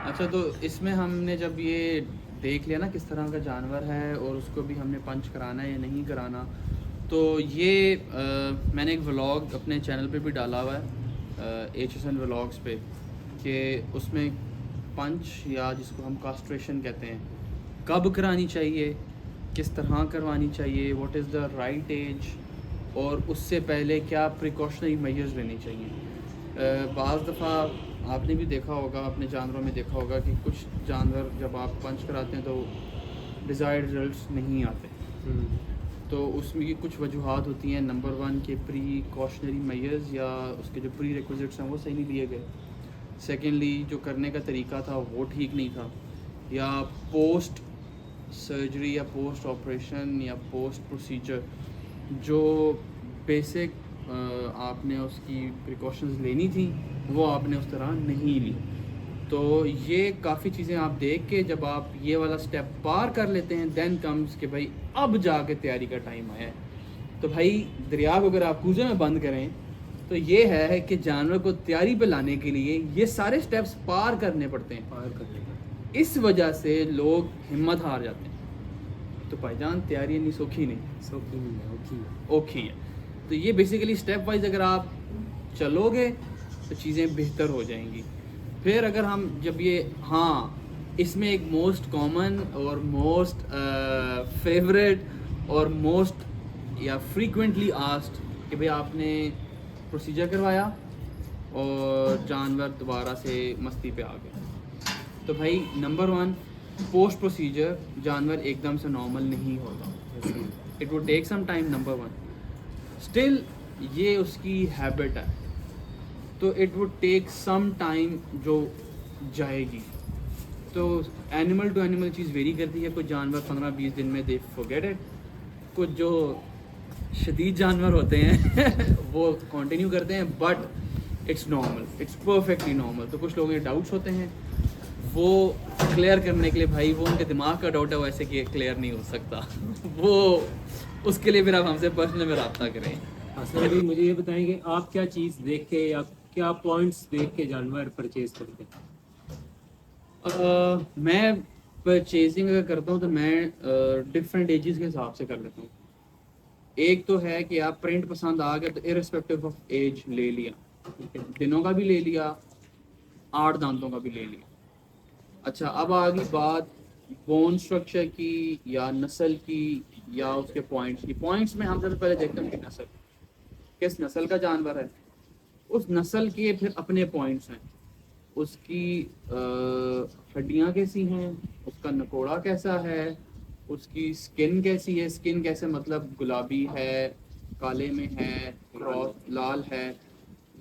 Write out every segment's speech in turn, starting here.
اچھا تو اس میں ہم نے جب یہ دیکھ لیا نا کس طرح کا جانور ہے اور اس کو بھی ہم نے پنچ کرانا ہے یا نہیں کرانا، تو یہ میں نے ایک ولاگ اپنے چینل پہ بھی ڈالا ہوا ہے ایچ ایس این ولاگس پہ، کہ اس میں پنچ یا جس کو ہم کاسٹریشن کہتے ہیں کب کرانی چاہیے، کس طرح کروانی چاہیے، what is the right age, اور اس سے پہلے کیا پریکاشنری میجرز لینی چاہیے۔ بعض دفعہ آپ نے بھی دیکھا ہوگا، اپنے جانوروں میں دیکھا ہوگا کہ کچھ جانور جب آپ پنچ کراتے ہیں تو ڈیزائرڈ رزلٹس نہیں آتے، تو اس میں کچھ وجوہات ہوتی ہیں۔ نمبر 1 کہ پری کاشنری میئرز یا اس کے جو پری ریکوزٹس ہیں وہ صحیح نہیں لیے گئے، سیکنڈلی جو کرنے کا طریقہ تھا وہ ٹھیک نہیں تھا، یا پوسٹ سرجری یا پوسٹ آپریشن یا پوسٹ پروسیجر جو بیسک آپ نے اس کی پریکاشنز لینی تھیں وہ آپ نے اس طرح نہیں لی۔ تو یہ کافی چیزیں آپ دیکھ کے جب آپ یہ والا سٹیپ پار کر لیتے ہیں دین کمز کہ بھائی اب جا کے تیاری کا ٹائم آیا ہے۔ تو بھائی دریا کو اگر آپ کوزے میں بند کریں تو یہ ہے کہ جانور کو تیاری پہ لانے کے لیے یہ سارے سٹیپس پار کرنے پڑتے ہیں، اس وجہ سے لوگ ہمت ہار جاتے ہیں۔ تو بھائی جان تیاری اتنی سوکھی نہیں، اوکھی ہے۔ تو یہ بیسیکلی اسٹیپ وائز اگر آپ چلو گے تو چیزیں بہتر ہو جائیں گی۔ پھر اگر ہم جب یہ اس میں ایک موسٹ کامن اور موسٹ فیوریٹ اور موسٹ یا فریکوینٹلی آسکڈ کہ بھئی آپ نے پروسیجر کروایا اور جانور دوبارہ سے مستی پہ آ گیا، تو بھائی نمبر 1 پوسٹ پروسیجر جانور ایک دم سے نارمل نہیں ہوگا، it would take some time number 1، still یہ اس کی ہیبٹ ہے تو it would take some time جو جائے گی۔ تو اینیمل ٹو اینیمل چیز ویری کرتی ہے، کچھ جانور 15-20 دن میں دے فورگیٹ اٹ، کچھ جو شدید جانور ہوتے ہیں وہ کنٹینیو کرتے ہیں، but it's normal, it's perfectly normal. تو کچھ لوگوں کے ڈاؤٹس ہوتے ہیں، وہ کلیئر کرنے کے لیے بھائی وہ ان کے دماغ کا ڈاؤٹ ہے ویسے کہ کلیئر نہیں ہو سکتا وہ اس کے لیے پھر آپ ہم سے پرسنل میں رابطہ کریں۔ اصل بھی مجھے یہ بتائیں کہ آپ کیا چیز دیکھ کے یا کیا پوائنٹس دیکھ کے جانور پرچیز کرتے ہیں؟ میں پرچیزنگ اگر کرتا ہوں تو میں ڈفرینٹ ایجز کے حساب سے کر لیتا ہوں۔ ایک تو ہے کہ آپ پرنٹ پسند آ گیا تو ارسپیکٹو آف ایج لے لیا، دنوں کا بھی لے لیا، 8 دانتوں کا بھی لے لیا۔ اچھا اب آ گئی بات بون اسٹرکچر کی یا نسل کی یا اس کے پوائنٹس کی۔ پوائنٹس میں ہم سب سے پہلے دیکھتے ہیں کہ نسل کس نسل کا جانور ہے، اس نسل کے پھر اپنے پوائنٹس ہیں، اس کی ہڈیاں کیسی ہیں، اس کا نکوڑا کیسا ہے، اس کی سکن کیسی ہے، سکن کیسے مطلب گلابی ہے، کالے میں ہے، کراس لال ہے،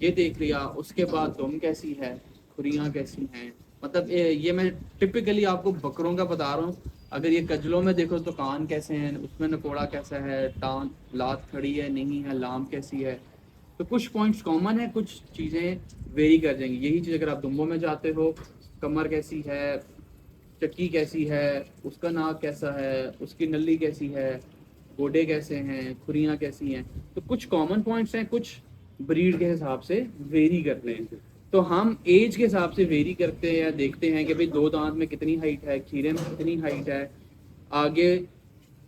یہ دیکھ لیا۔ اس کے بعد دم کیسی ہے، کھریاں کیسی ہیں، مطلب یہ میں ٹپکلی آپ کو بکروں کا بتا رہا ہوں۔ اگر یہ کجلوں میں دیکھو تو کان کیسے ہیں، اس میں نکوڑا کیسا ہے، ٹانگ لات کھڑی ہے نہیں ہے، لام کیسی ہے۔ تو کچھ پوائنٹس کامن ہیں، کچھ چیزیں ویری کر جائیں گی۔ یہی چیز اگر آپ دمبوں میں جاتے ہو، کمر کیسی ہے، چکی کیسی ہے، اس کا ناک کیسا ہے، اس کی نلی کیسی ہے، گوڈے کیسے ہیں، کھریاں کیسی ہیں، تو کچھ کامن پوائنٹس ہیں، کچھ بریڈ کے حساب سے ویری کرتے ہیں۔ تو ہم ایج کے حساب سے ویری کرتے ہیں یا دیکھتے ہیں کہ بھئی 2 دانت میں کتنی ہائٹ ہے، کھیرے میں کتنی ہائٹ ہے، آگے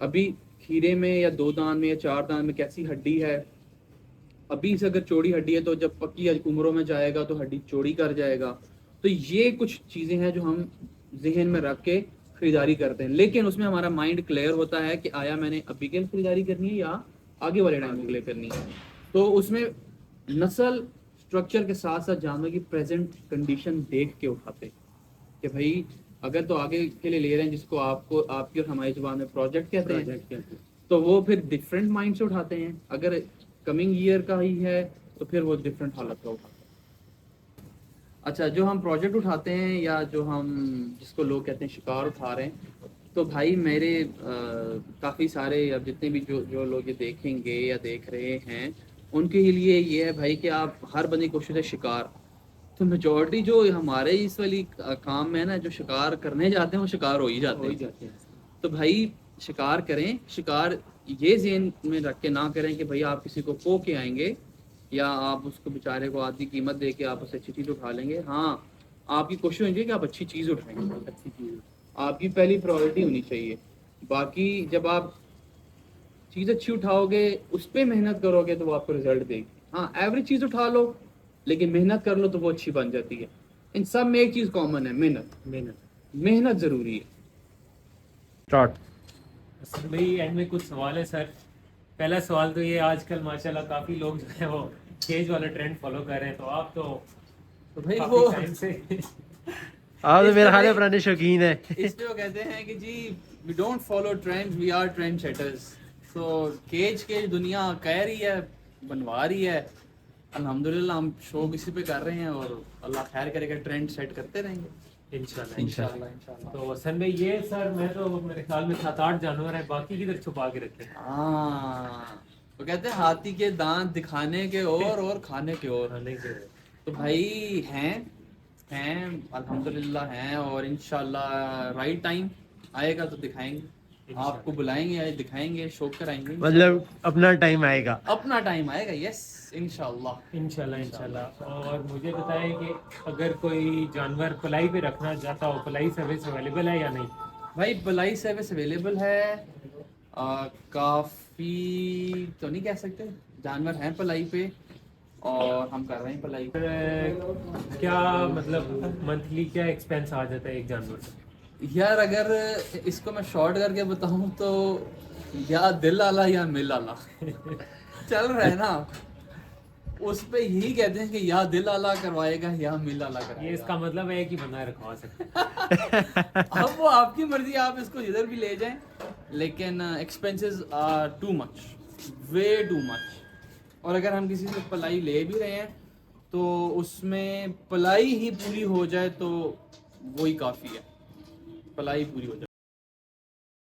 ابھی کھیرے میں یا 2 دانت میں یا 4 دانت میں کیسی ہڈی ہے۔ ابھی سے اگر چوڑی ہڈی ہے تو جب پکی عمروں میں جائے گا تو ہڈی چوڑی کر جائے گا۔ تو یہ کچھ چیزیں ہیں جو ہم ذہن میں رکھ کے خریداری کرتے ہیں، لیکن اس میں ہمارا مائنڈ کلیئر ہوتا ہے کہ آیا میں نے ابھی کے لیے خریداری کرنی ہے یا آگے والے ٹائم کے لیے کرنی ہے۔ تو اس میں نسل اسٹرکچر کے ساتھ ساتھ جانور کی پریزنٹ کنڈیشن دیکھ کے اٹھاتے کہ بھائی اگر تو آگے کے لیے لے رہے ہیں جس کو آپ کی اور ہماری زبان میں پروجیکٹ کہتے ہیں، تو وہ پھر ڈفرینٹ مائنڈ سے اٹھاتے ہیں۔ اگر کمنگ ایئر کا ہی ہے تو پھر وہ ڈفرینٹ حالت کا اٹھاتے ہیں۔ اچھا جو ہم پروجیکٹ اٹھاتے ہیں یا جو ہم جس کو لوگ کہتے ہیں شکار اٹھا رہے ہیں، تو بھائی میرے کافی سارے اب جتنے بھی جو لوگ یہ دیکھیں گے یا دیکھ رہے ہیں ان کے لیے یہ ہے بھائی کہ آپ ہر بندے کی کوشش ہے شکار۔ تو میجورٹی جو ہمارے اس والی کام میں نا جو شکار کرنے جاتے ہیں وہ شکار ہو ہی جاتے ہیں۔ تو بھائی شکار کریں، شکار یہ ذہن میں رکھ کے نہ کریں کہ بھائی آپ کسی کو کے آئیں گے یا آپ اس کو بیچارے کو آدھی قیمت دے کے آپ اسے اچھی چیز اٹھا لیں گے۔ ہاں آپ کی کوشش ہونی چاہیے کہ آپ اچھی چیز اٹھائیں. اچھی چیز. آپ کی پہلی پرائورٹی ہونی چاہیے. باقی جب آپ چیز اچھی اٹھاؤ گے, اس پہ محنت کرو گے تو وہ آپ کو رزلٹ دے گی. ہاں ایوریج چیز اٹھا لو لیکن محنت کر لو تو وہ اچھی بن جاتی ہے. ان سب میں ایک چیز کامن ہے, محنت ضروری ہے. اسٹارٹ. سر بھائی اینڈ میں کچھ سوال ہے سر. پہلا سوال تو یہ, آج کل ماشاءاللہ کافی لوگ جو ہے وہ کیج والا ٹرینڈ فالو کر رہے ہیں, تو آپ تو بھائی کافی وہ ٹائم سے آپ تو میرا خیال ہے پرانے شوقین ہے. اس پہ وہ کہتے ہیں کہ جی we don't follow trend, we are trend setters. تو کیج کے دنیا کہہ رہی ہے, بنوا رہی ہے, الحمدللہ ہم شوق اسی پہ کر رہے ہیں اور اللہ خیر کرے گا, ٹرینڈ سیٹ کرتے رہیں گے انشاءاللہ. انشاءاللہ. تو حسن بھائی یہ سر میں تو میرے خیال میں 7-8 جانور ہیں, باقی کدھر چھپا کے رکھے ہیں؟ ہاں وہ کہتے ہیں ہاتھی کے دانت دکھانے کے اور کھانے کے اور. کھانے کے. تو بھائی ہیں الحمدللہ ہیں, اور انشاءاللہ رائٹ ٹائم آئے گا تو دکھائیں گے. آپ کو بلائیں گے, دکھائیں گے, شو کرائیں گے. مطلب اپنا ٹائم آئے گا, اپنا ٹائم آئے گا. یس انشاءاللہ. اور مجھے بتائیں کہ اگر کوئی جانور پلائی پہ رکھنا چاہتا ہو, پلائی سروس اویلیبل ہے یا نہیں؟ بھائی پلائی سروس اویلیبل ہے, کافی تو نہیں کہہ سکتے, جانور ہیں پلائی پہ اور ہم کر رہے ہیں پلائی پہ. کیا مطلب منتھلی کیا ایکسپینس آ جاتا ہے ایک جانور سے؟ یار اگر اس کو میں شارٹ کر کے بتاؤں تو یا دل آلا یا مل آلا چل رہا ہے نا, اس پہ یہی کہتے ہیں کہ یا دل آلا کروائے گا یا مل آلا کروائے گا. یہ اس کا مطلب ہے کہ بندہ رکھوا سکتا. اب وہ آپ کی مرضی, آپ اس کو جدھر بھی لے جائیں, لیکن expenses are too much, way too much. اور اگر ہم کسی سے پلائی لے بھی رہے ہیں تو اس میں پلائی ہی پوری ہو جائے تو وہی کافی ہے, پلائی پوری ہو جائے.